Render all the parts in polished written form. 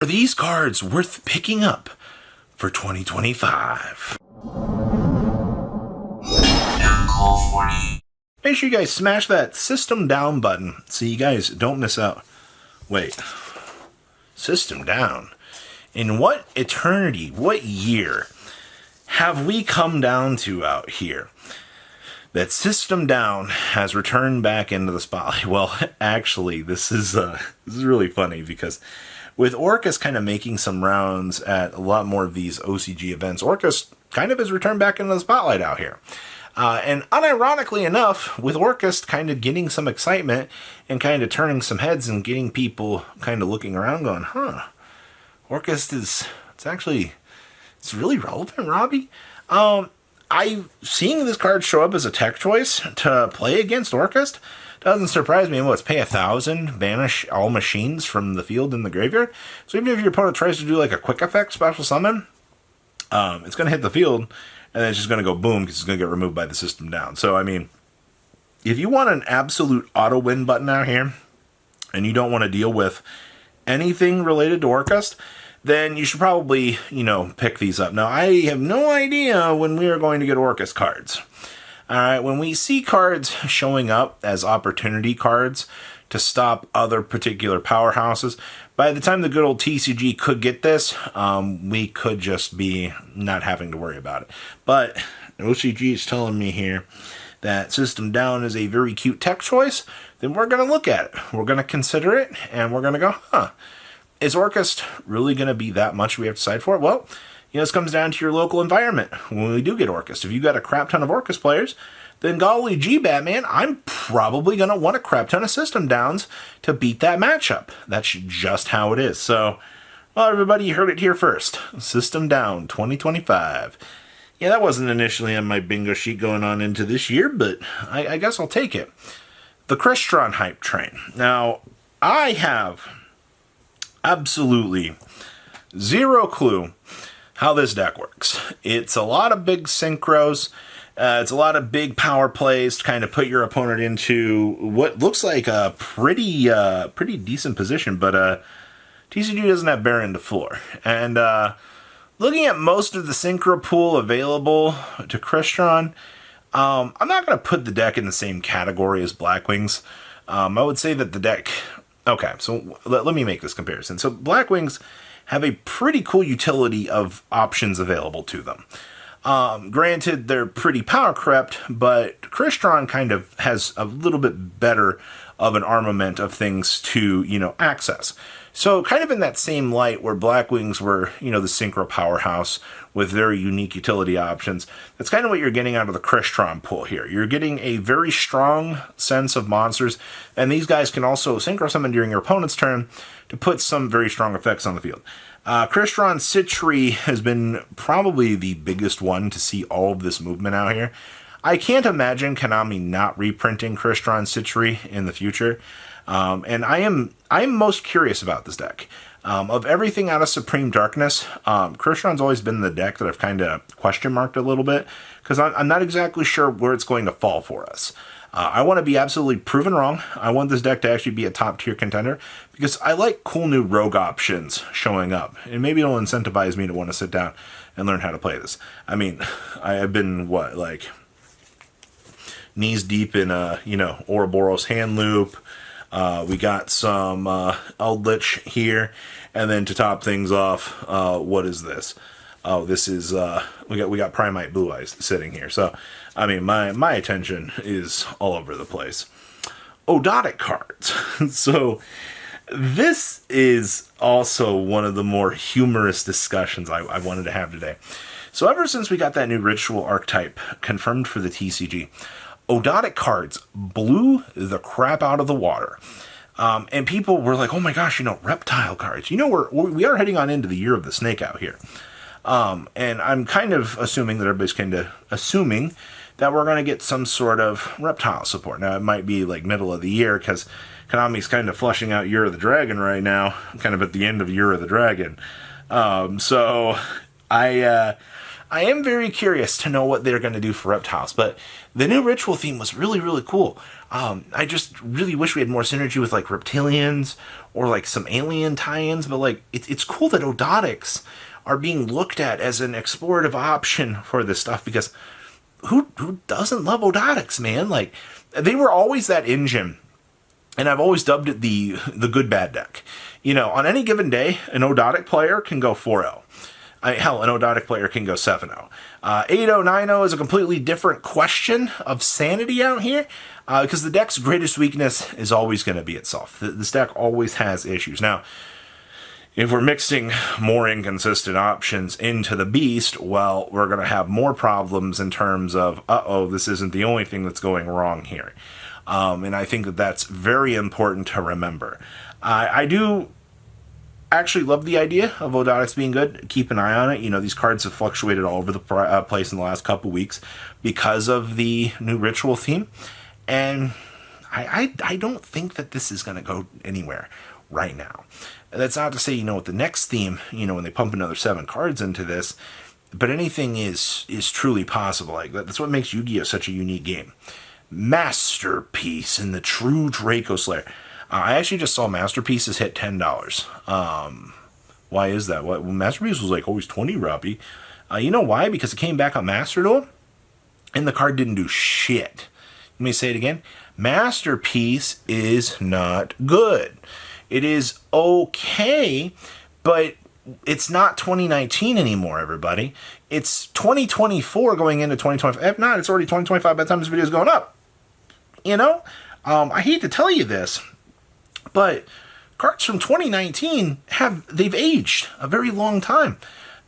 Are these cards worth picking up for 2025? Make sure you guys smash that system down button so you guys don't miss out. Wait. System down? In what eternity, what year have we come down to out here that System Down has returned back into the spotlight? Well, actually, this is really funny because with Orcust kind of making some rounds at a lot more of these OCG events, Orcust kind of has returned back into the spotlight out here. And unironically enough, with Orcust kind of getting some excitement and kind of turning some heads and getting people kind of looking around going, Orcust it's really relevant, Robbie. Seeing this card show up as a tech choice to play against Orcust doesn't surprise me. Let's pay 1,000, banish all machines from the field in the graveyard. So even if your opponent tries to do like a quick effect special summon, it's going to hit the field, and then it's just going to go boom because it's going to get removed by the System Down. So, I mean, if you want an absolute auto-win button out here, and you don't want to deal with anything related to Orcust, then you should probably, pick these up. Now, I have no idea when we are going to get Orcust cards. Alright, when we see cards showing up as opportunity cards to stop other particular powerhouses, by the time the good old TCG could get this, we could just be not having to worry about it. But OCG is telling me here that System Down is a very cute tech choice, then we're going to look at it. We're going to consider it, and we're going to go, is Orcust really going to be that much we have to decide for it? Well, this comes down to your local environment when we do get Orcust. If you got a crap ton of Orcust players, then golly gee, Batman, I'm probably going to want a crap ton of System Downs to beat that matchup. That's just how it is. So, well, everybody, you heard it here first. System Down 2025. Yeah, that wasn't initially on my bingo sheet going on into this year, but I guess I'll take it. The Crystron hype train. Now, I have absolutely zero clue how this deck works. It's a lot of big synchros. It's a lot of big power plays to kind of put your opponent into what looks like a pretty decent position, but TCG doesn't have Baron to floor. And looking at most of the synchro pool available to Crystron, I'm not going to put the deck in the same category as Blackwings. I would say that the deck... Okay, so let me make this comparison. So Blackwings have a pretty cool utility of options available to them. Granted, they're pretty power crept, but Crystron kind of has a little bit better of an armament of things to, access. So kind of in that same light where Blackwings were, the synchro powerhouse with very unique utility options, that's kind of what you're getting out of the Crystron pool here. You're getting a very strong sense of monsters, and these guys can also synchro summon during your opponent's turn to put some very strong effects on the field. Crystron Citri has been probably the biggest one to see all of this movement out here. I can't imagine Konami not reprinting Crystron Citri in the future. And I'm most curious about this deck. Of everything out of Supreme Darkness, Crystron's always been the deck that I've kind of question marked a little bit, because I'm not exactly sure where it's going to fall for us. I want to be absolutely proven wrong. I want this deck to actually be a top tier contender, because I like cool new rogue options showing up, and maybe it'll incentivize me to want to sit down and learn how to play this. I mean, I've been, knees deep in, Ouroboros hand loop. We got some Eldritch here, and then to top things off, what is this? Oh, this is we got Primite Blue Eyes sitting here. So, I mean, my attention is all over the place. Ogdoadic cards. So, this is also one of the more humorous discussions I wanted to have today. So, ever since we got that new ritual archetype confirmed for the TCG, Ogdoadic cards blew the crap out of the water. And people were like, oh my gosh, reptile cards. We are heading on into the year of the snake out here. And I'm kind of assuming that everybody's kind of assuming that we're going to get some sort of reptile support. Now, it might be like middle of the year, because Konami's kind of flushing out Year of the Dragon right now, kind of at the end of Year of the Dragon. So I I am very curious to know what they're going to do for reptiles, but the new ritual theme was really, really cool. I just really wish we had more synergy with like reptilians or like some alien tie-ins, but like it's cool that Ogdoadics are being looked at as an explorative option for this stuff, because who doesn't love Ogdoadics, man? Like, they were always that engine, and I've always dubbed it the good bad deck. You know, on any given day, an Ogdoadic player can go 4-0. Hell, an Ogdoadic player can go 7-0. 8-0, 9-0 is a completely different question of sanity out here, because the deck's greatest weakness is always going to be itself. This deck always has issues. Now, if we're mixing more inconsistent options into the beast, well, we're going to have more problems in terms of, this isn't the only thing that's going wrong here. And I think that that's very important to remember. I do actually love the idea of Ogdoadics being good. Keep an eye on it. You know, these cards have fluctuated all over the place in the last couple weeks because of the new ritual theme. And I don't think that this is going to go anywhere right now. That's not to say, you know, with the next theme, you know, when they pump another 7 cards into this, but anything is truly possible. Like, that's what makes Yu-Gi-Oh! Such a unique game. Masterpiece in the true Draco Slayer. I actually just saw Masterpieces hit $10. Why is that? Well, Masterpiece was like always 20, Robbie. You know why? Because it came back on Master Duel, and the card didn't do shit. Let me say it again. Masterpiece is not good. It is okay, but it's not 2019 anymore, everybody. It's 2024 going into 2025. If not, it's already 2025 by the time this video is going up. You know? I hate to tell you this, but cards from 2019 they've aged a very long time.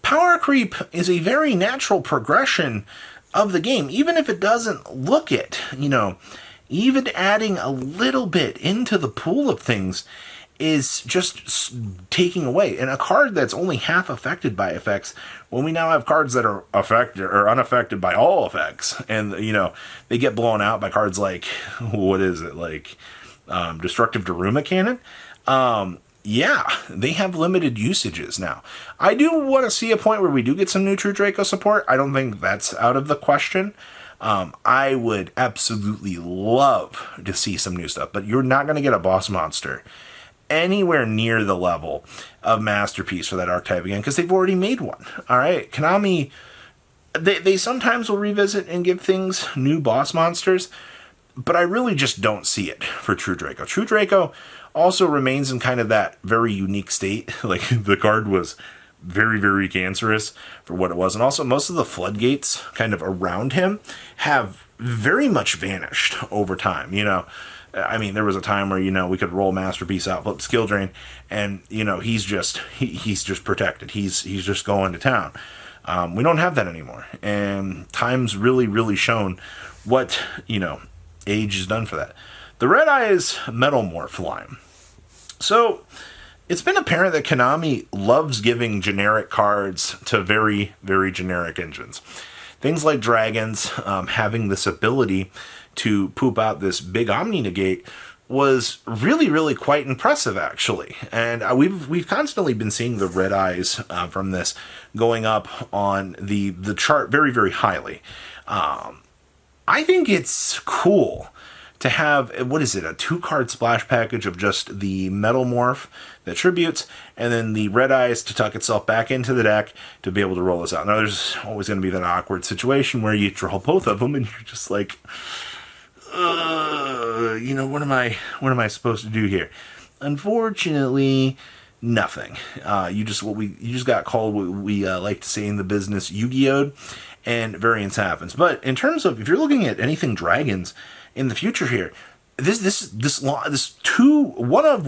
Power creep is a very natural progression of the game, even if it doesn't look it. You know, even adding a little bit into the pool of things is just taking away. And a card that's only half affected by effects, when we now have cards that are affected or unaffected by all effects, and, you know, they get blown out by cards like, what is it, like Destructive Daruma Cannon? Yeah, they have limited usages now. I do want to see a point where we do get some new True Draco support. I don't think that's out of the question. I would absolutely love to see some new stuff, but you're not going to get a boss monster anywhere near the level of Masterpiece for that archetype again, because they've already made one. All right, Konami, they sometimes will revisit and give things new boss monsters, but I really just don't see it for True Draco. True Draco also remains in kind of that very unique state. Like, the card was very, very cancerous for what it was, and also most of the floodgates kind of around him have very much vanished over time. You know, I mean, there was a time where, you know, we could roll Masterpiece out, flip Skill Drain, and, you know, he's just protected. He's just going to town. We don't have that anymore, and time's really, really shown what, you know, age has done for that. The Red Eyes Metalmorph line. So, it's been apparent that Konami loves giving generic cards to very, very generic engines. Things like dragons having this ability to poop out this big Omni Negate was really, really quite impressive, actually. And we've constantly been seeing the Red Eyes from this going up on the chart very, very highly. I think it's cool to have, what is it, a 2-card splash package of just the Metalmorph that tributes, and then the Red Eyes to tuck itself back into the deck to be able to roll this out. Now, there's always going to be that awkward situation where you draw both of them, and you're just like, you know, what am I supposed to do here? Unfortunately, nothing. You just got called what we like to say in the business, Yu-Gi-Oh!, and variance happens. But in terms of, if you're looking at anything dragons in the future here, this one of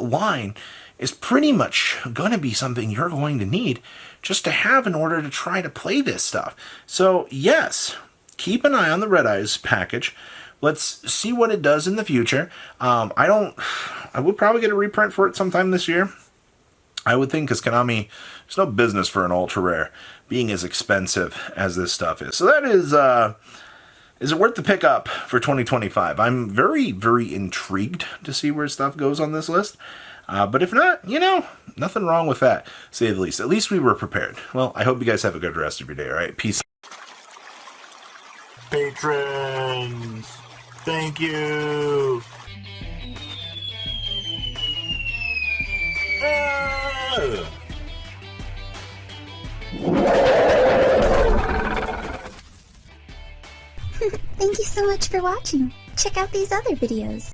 line is pretty much going to be something you're going to need just to have in order to try to play this stuff. So yes, keep an eye on the Red Eyes package. Let's see what it does in the future. I would probably get a reprint for it sometime this year, I would think, because Konami, there's no business for an ultra rare being as expensive as this stuff is. So that is it worth the pickup for 2025? I'm very, very intrigued to see where stuff goes on this list. But if not, you know, nothing wrong with that, to say the least. At least we were prepared. Well, I hope you guys have a good rest of your day, alright? Peace. Patrons! Thank you! Thank you so much for watching. Check out these other videos.